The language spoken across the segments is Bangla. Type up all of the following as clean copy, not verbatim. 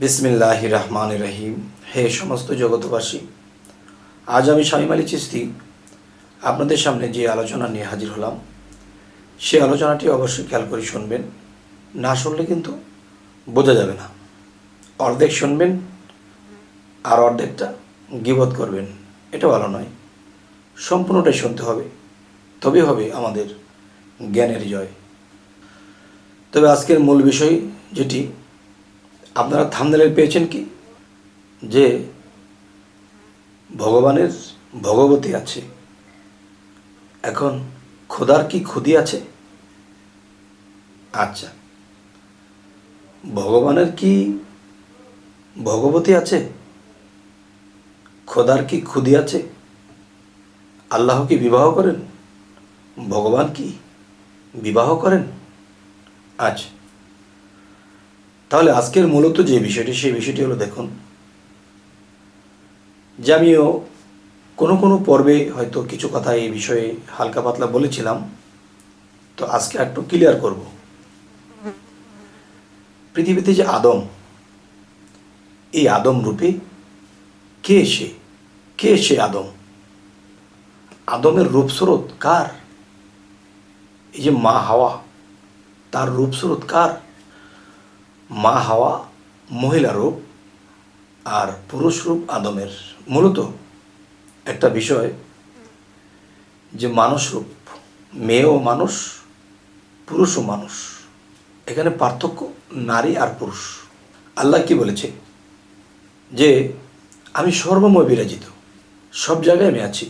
বিসমিল্লাহির রহমানির রহিম। হে সমস্ত জগতবাসী, আজ আমি শামীম আলী চিশতি আপনাদের সামনে যে আলোচনা নিয়ে হাজির হলাম, সে আলোচনাটি অবশ্যই খেয়াল করে শুনবেন। না শুনলে কিন্তু বোঝা যাবে না। অর্ধেক শুনবেন আর অর্ধেকটা গীবত করবেন, এটা ভালো নয়। সম্পূর্ণটাই শুনতে হবে, তবে হবে আমাদের জ্ঞানের জয়। তবে আজকের মূল বিষয় যেটি আপনারা থাম্বনেলে পেয়েছেন কি, যে ভগবানের ভগবতী আছে। এখন খোদার কি খুদি আছে? আচ্ছা, ভগবানের কি ভগবতী আছে? খোদার কি খুদি আছে? আল্লাহ কি বিবাহ করেন? ভগবান কি বিবাহ করেন? আচ্ছা, তাহলে আজকের মূলত যে বিষয়টি, সেই বিষয়টি হলো, দেখুন, যে আমিও কোনো পর্বে হয়তো কিছু কথা এই বিষয়ে হালকা পাতলা বলেছিলাম, তো আজকে একটু ক্লিয়ার করব। পৃথিবীতে যে আদম, এই আদম রূপে কে সে আদম? আদমের রূপস্রোত কার? এই যে মা হাওয়া, তার রূপস্রোত কার? মা হাওয়া মহিলা রূপ আর পুরুষ রূপ আদমের। মূলত একটা বিষয়, যে মানুষ রূপ, মেয়েও মানুষ, পুরুষও মানুষ, এখানে পার্থক্য নারী আর পুরুষ। আল্লাহ কি বলেছে? যে আমি সর্বময় বিরাজিত, সব জায়গায় আমি আছি।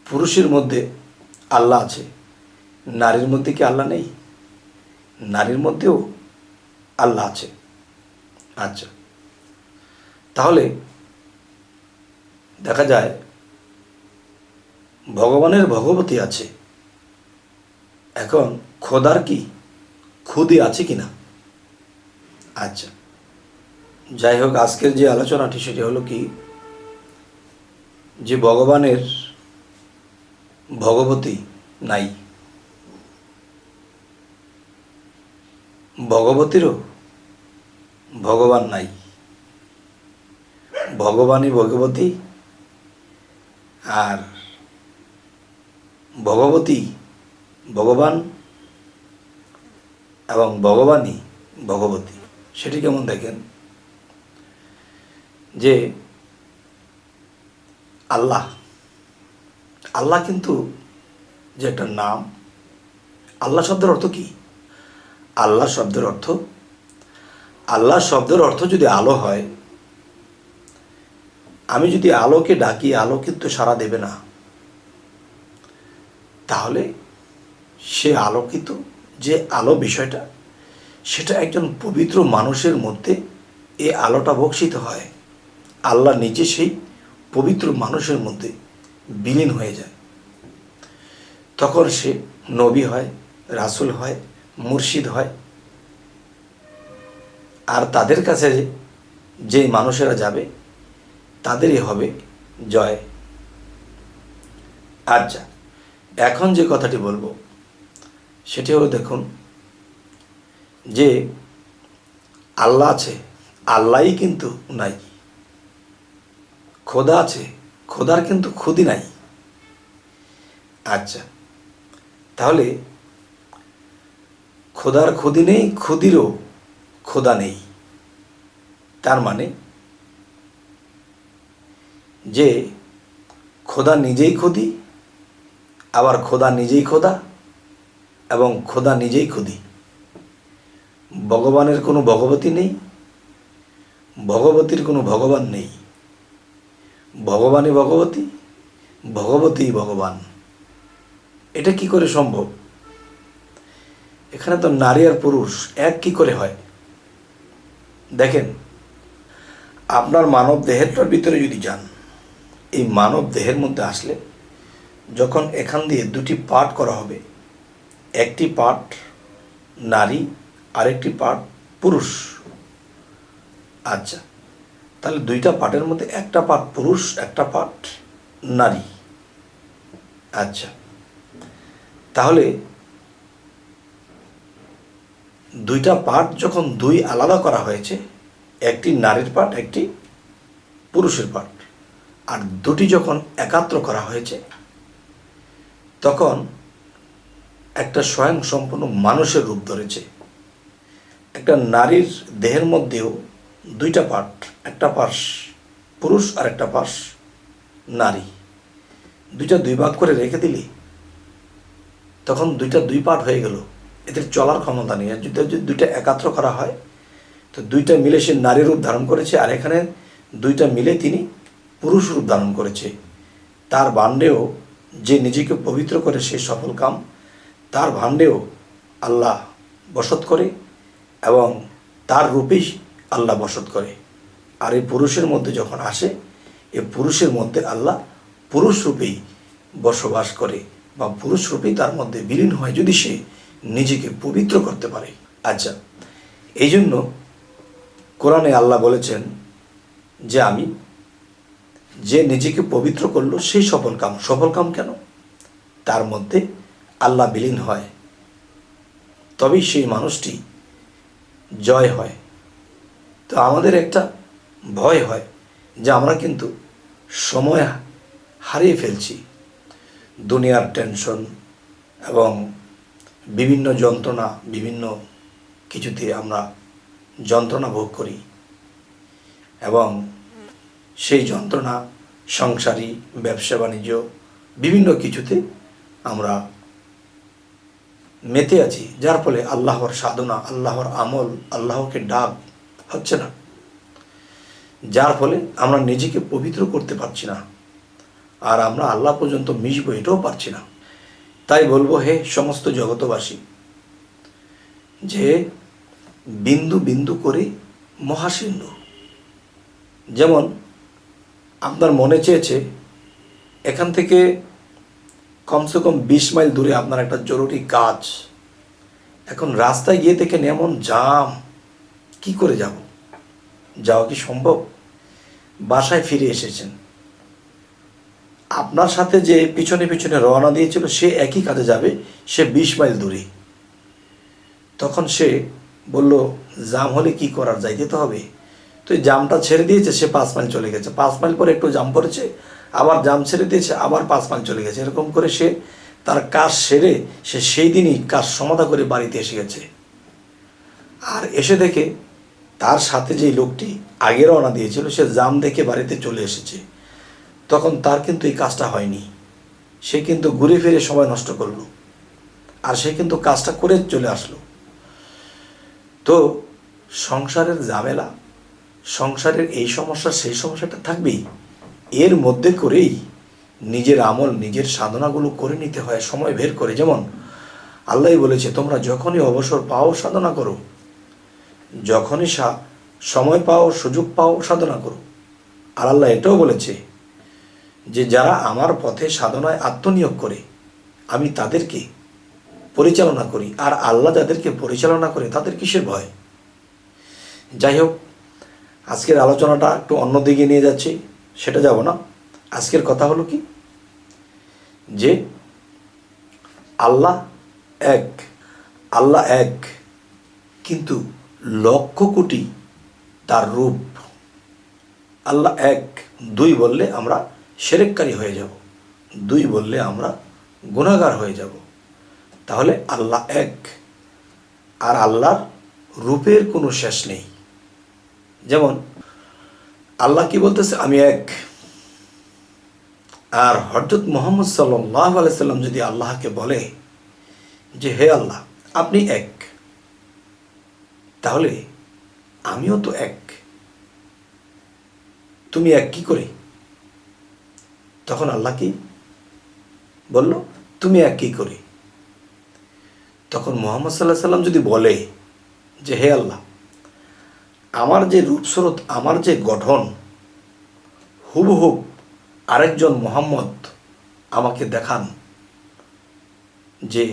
পুরুষের মধ্যে আল্লাহ আছে, নারীর মধ্যে কি আল্লাহ নেই? নারীর মধ্যেও আল্লাহ আছে। আচ্ছা, তাহলে দেখা যায় ভগবানের ভগবতী আছে। এখন খোদার কি খুদি আছে কি না? আচ্ছা, যাই হোক, আজকের যে আলোচনাটি সেটি হলো কি, যে ভগবানের ভগবতী নাই, ভগবতীরও ভগবান নাই। ভগবানই ভগবতী, আর ভগবতী ভগবান, এবং ভগবানই ভগবতী। সেটি কেমন দেখেন, যে আল্লাহ আল্লাহ কিন্তু যে একটা নাম, আল্লাহ শব্দের অর্থ কি? আল্লাহ শব্দের অর্থ, আল্লাহ শব্দের অর্থ যদি আলো হয়, আমি যদি আলোকে ডাকি, আলো কিন্তু সাড়া দেবে না। তাহলে সে আলোকিত, যে আলো বিষয়টা, সেটা একজন পবিত্র মানুষের মধ্যে এই আলোটা বর্ষিত হয়। আল্লাহ নিজে সেই পবিত্র মানুষের মধ্যে বিলীন হয়ে যায়। তখন সে নবী হয়, রাসূল হয়, মুর্শিদ হয়। আর তাদের কাছে যে মানুষেরা যাবে, তাদেরই হবে জয়। আচ্ছা, এখন যে কথাটি বলবো সেটি হলো, দেখুন, যে আল্লাহ আছে, আল্লাহই কিন্তু নাই। খোদা আছে, খোদার কিন্তু খুদি নাই। আচ্ছা, তাহলে খোদার খুদি নেই, খুদিরও খোদা নেই। তার মানে যে খোদা নিজেই খুদি, আবার খোদা নিজেই খোদা, এবং খোদা নিজেই খুদি। ভগবানের কোনো ভগবতী নেই, ভগবতীর কোনো ভগবান নেই। ভগবানই ভগবতী, ভগবতীই ভগবান। এটা কি করে সম্ভব? এখানে তো নারী আর পুরুষ এক কি করে হয়? দেখেন, আপনার মানব দেহেরটার ভিতরে যদি যান, এই মানব দেহের মধ্যে আসলে, যখন এখান দিয়ে দুটি পার্ট করা হবে, একটি পার্ট নারী, আরেকটি পার্ট পুরুষ। আচ্ছা, তাহলে দুইটা পার্টের মধ্যে একটা পার্ট পুরুষ, একটা পার্ট নারী। আচ্ছা, তাহলে দুইটা পার্ট যখন দুই আলাদা করা হয়েছে, একটি নারীর পার্ট, একটি পুরুষের পার্ট, আর দুটি যখন একাত্র করা হয়েছে তখন একটা স্বয়ং সম্পূর্ণ মানুষের রূপ ধরেছে। একটা নারীর দেহের মধ্যেও দুইটা পার্ট, একটা পাশ পুরুষ আর একটা পাশ নারী, দুইটা দুই ভাগ করে রেখে দিলে তখন দুইটা দুই পার্ট হয়ে গেল, এদের চলার ক্ষমতা নেই। আর যদি দুইটা একাত্র করা হয় তো দুইটা মিলে সে নারী রূপ ধারণ করেছে, আর এখানে দুইটা মিলে তিনি পুরুষ রূপ ধারণ করেছে। তার ভাণ্ডেও যে নিজেকে পবিত্র করে সে সফল কাম, তার ভাণ্ডেও আল্লাহ বসত করে এবং তার রূপেই আল্লাহ বসত করে। আর এই পুরুষের মধ্যে যখন আসে, এ পুরুষের মধ্যে আল্লাহ পুরুষ রূপেই বসবাস করে বা পুরুষ রূপেই তার মধ্যে বিলীন হয়, যদি সে নিজেকে পবিত্র করতে পারে। আচ্ছা, এই জন্য কোরআনে আল্লাহ বলেছেন যে আমি যে নিজেকে পবিত্র করলো সেই সফল কাম। সফল কাম কেন? তার মধ্যে আল্লাহ বিলীন হয়, তবেই সেই মানুষটি জয় হয়। তো আমাদের একটা ভয় হয় যে আমরা কিন্তু সময় হারিয়ে ফেলছি, দুনিয়ার টেনশন এবং বিভিন্ন যন্ত্রণা, বিভিন্ন কিছুতে আমরা যন্ত্রণা ভোগ করি এবং সেই যন্ত্রণা সংসারী, ব্যবসা বাণিজ্য, বিভিন্ন কিছুতে আমরা মেতে আছি, যার ফলে আল্লাহর সাধনা, আল্লাহর আমল, আল্লাহকে ডাক হচ্ছে না, যার ফলে আমরা নিজেকে পবিত্র করতে পারছি না, আর আমরা আল্লাহ পর্যন্ত মিশবো এটাও পারছি না। তাই বলবো, হে সমস্ত জগতবাসী, যে বিন্দু বিন্দু করে মহাসিন্ধু। যেমন আপনার মনে চেয়েছে এখান থেকে কমসে কম 20 মাইল দূরে আপনার একটা জরুরি কাজ, এখন রাস্তায় গিয়ে দেখেন এমন জাম, কি করে যাব? যাওয়া কি সম্ভব? বাসায় ফিরে এসেছেন, আপনার সাথে যে পিছনে পিছনে রওনা দিয়েছিল সে একই কাজে যাবে, সে 20 মাইল দূরে। তখন সে বলল, জাম হলে কি করার, যাইতে তো হবে। তো এই জামটা ছেড়ে দিয়েছে, সে 5 মাইল চলে গেছে, 5 মাইল পরে একটু জাম পড়েছে, আবার জাম ছেড়ে দিয়েছে, আবার 5 মাইল চলে গেছে। এরকম করে সে তার কাজ সেরে সে সেই দিনই কাজ সমাধা করে বাড়িতে এসে গেছে। আর এসে দেখে তার সাথে যে লোকটি আগে রওনা দিয়েছিল সে জাম দেখে বাড়িতে চলে এসেছে। তখন তার কিন্তু এই কাজটা হয়নি, সে কিন্তু ঘুরে ফিরে সময় নষ্ট করলো, আর সে কিন্তু কাজটা করে চলে আসলো। তো সংসারের ঝামেলা, সংসারের এই সমস্যা সেই সমস্যাটা থাকবেই, এর মধ্যে করেই নিজের আমল, নিজের সাধনাগুলো করে নিতে হয় সময় বের করে। যেমন আল্লাহ বলেছে, তোমরা যখনই অবসর পাও সাধনা করো, যখনই সময় পাও, সুযোগ পাও, সাধনা করো। আর আল্লাহ এটাও বলেছে যে যারা আমার পথে সাধনায় আত্মনিয়োগ করে আমি তাদেরকে পরিচালনা করি, আর আল্লাহ যাদেরকে পরিচালনা করে তাদের কিসের ভয়? যাই হোক, আজকের আলোচনাটা একটু অন্যদিকে নিয়ে যাচ্ছি, সেটা যাব না। আজকের কথা হলো কি, যে আল্লাহ এক, আল্লাহ এক, কিন্তু লক্ষ কোটি তার রূপ। আল্লাহ এক, দুই বললে আমরা শিরককারী হয়ে যাব, দুই বললে আমরা গুনাহগার হয়ে যাব। তাহলে আল্লাহ এক, আর আল্লাহর রূপের কোনো শেষ নেই। যেমন আল্লাহ কি বলতেছে, আমি এক। আর হযরত মুহাম্মদ সাল্লাল্লাহু আলাইহি সাল্লাম যদি আল্লাহকে বলে যে হে আল্লাহ আপনি এক, তাহলে আমিও তো এক, তুমি এক কি করে? তখন আল্লাহ কি বলল, তুমি এক কি করে? তখন মুহাম্মদ সাল্লাল্লাহু আলাইহি সাল্লাম যদি বলে যে হে আল্লাহ, আমার যে রূপস্বরূপ, আমার যে গঠন, হুবহুব আরেকজন মুহাম্মদ আমাকে দেখান, যে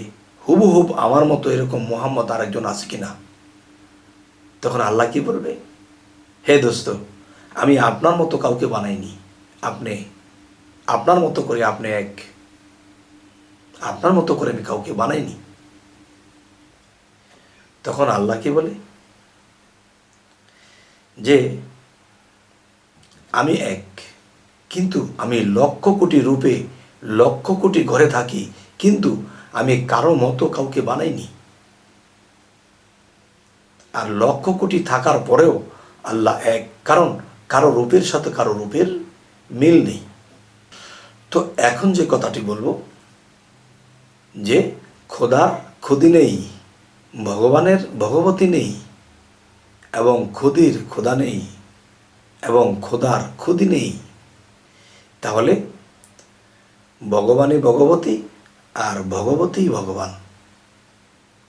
হুবহুব আমার মতো এরকম মুহাম্মদ আরেকজন আছে কিনা। তখন আল্লাহ কি বলবে, হে দোস্ত, আমি আপনার মতো কাউকে বানাইনি, আপনি আপনার মতো করে আপনি এক, আপনার মতো করে আমি কাউকে বানাইনি। তখন আল্লাহ কি বলে, যে আমি এক, কিন্তু আমি লক্ষ কোটি রূপে লক্ষ কোটি ঘরে থাকি, কিন্তু আমি কারো মতো কাউকে বানাইনি। আর লক্ষ কোটি থাকার পরেও আল্লাহ এক, কারণ কারো রূপের সাথে কারো রূপের মিল নেই। তো এখন যে কথাটি বলবো, যে খোদার খুদি নেই, ভগবানের ভগবতী নেই, এবং খুদির খোদা নেই, এবং খোদার খুদি নেই, তাহলে ভগবানই ভগবতী আর ভগবতী ভগবান।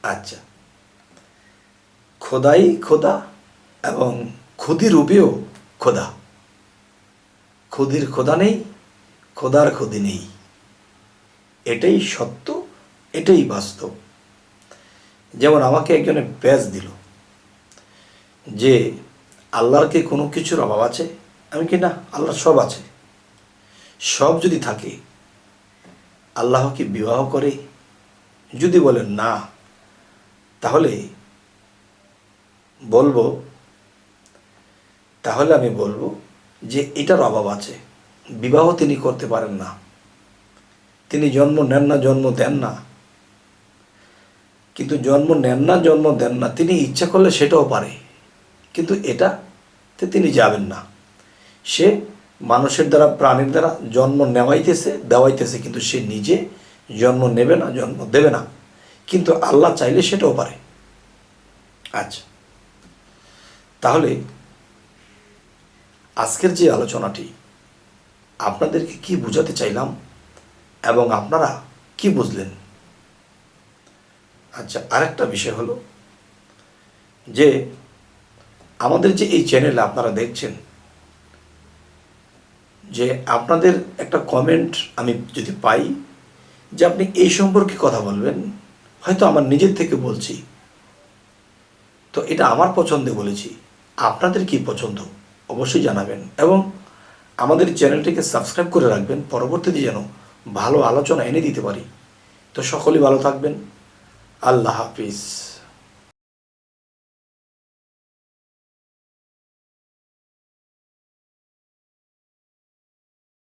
আচ্ছা, খোদাই খোদা এবং খুদি রূপেও খোদা। খুদির খোদা নেই, খোদার খুদি নেই। এটাই সত্য, এটাই বাস্তব। যেমন আমাকে একজনে প্যাচ দিল যে আল্লাহর কি কোনো কিছুর অভাব আছে? আমি কি না, আল্লাহর সব আছে। সব যদি থাকে, আল্লাহ কি বিবাহ করে? যদি বলেন না, তাহলে আমি বলবো যে এটার অভাব আছে। বিবাহ তিনি করতে পারেন না, তিনি জন্ম নেন না, জন্ম দেন না। কিন্তু জন্ম নেন না, জন্ম দেন না, তিনি ইচ্ছা করলে সেটাও পারে, কিন্তু এটাতে তিনি যাবেন না। সে মানুষের দ্বারা, প্রাণীর দ্বারা জন্ম দেওয়াইতেছে, কিন্তু সে নিজে জন্ম নেবে না, জন্ম দেবে না। কিন্তু আল্লাহ চাইলে সেটাও পারে। আচ্ছা, তাহলে আজকের যে আলোচনাটি আপনাদেরকে কি বোঝাতে চাইলাম এবং আপনারা কি বুঝলেন? আচ্ছা, আরেকটা বিষয় হলো যে আমাদের যে এই চ্যানেলে আপনারা দেখছেন, যে আপনাদের একটা কমেন্ট আমি যদি পাই যে আপনি এই সম্পর্কে কথা বলবেন, হয়তো আমার নিজের থেকে বলছি, তো এটা আমার পছন্দে বলেছি। আপনাদের কি পছন্দ অবশ্যই জানাবেন, এবং আমাদের চ্যানেলটিকে সাবস্ক্রাইব করে রাখবেন, পরবর্তীতে যেন ভালো আলোচনা এনে দিতে পারি। তো সকলেই ভালো থাকবেন। আল্লাহ হাফিজ।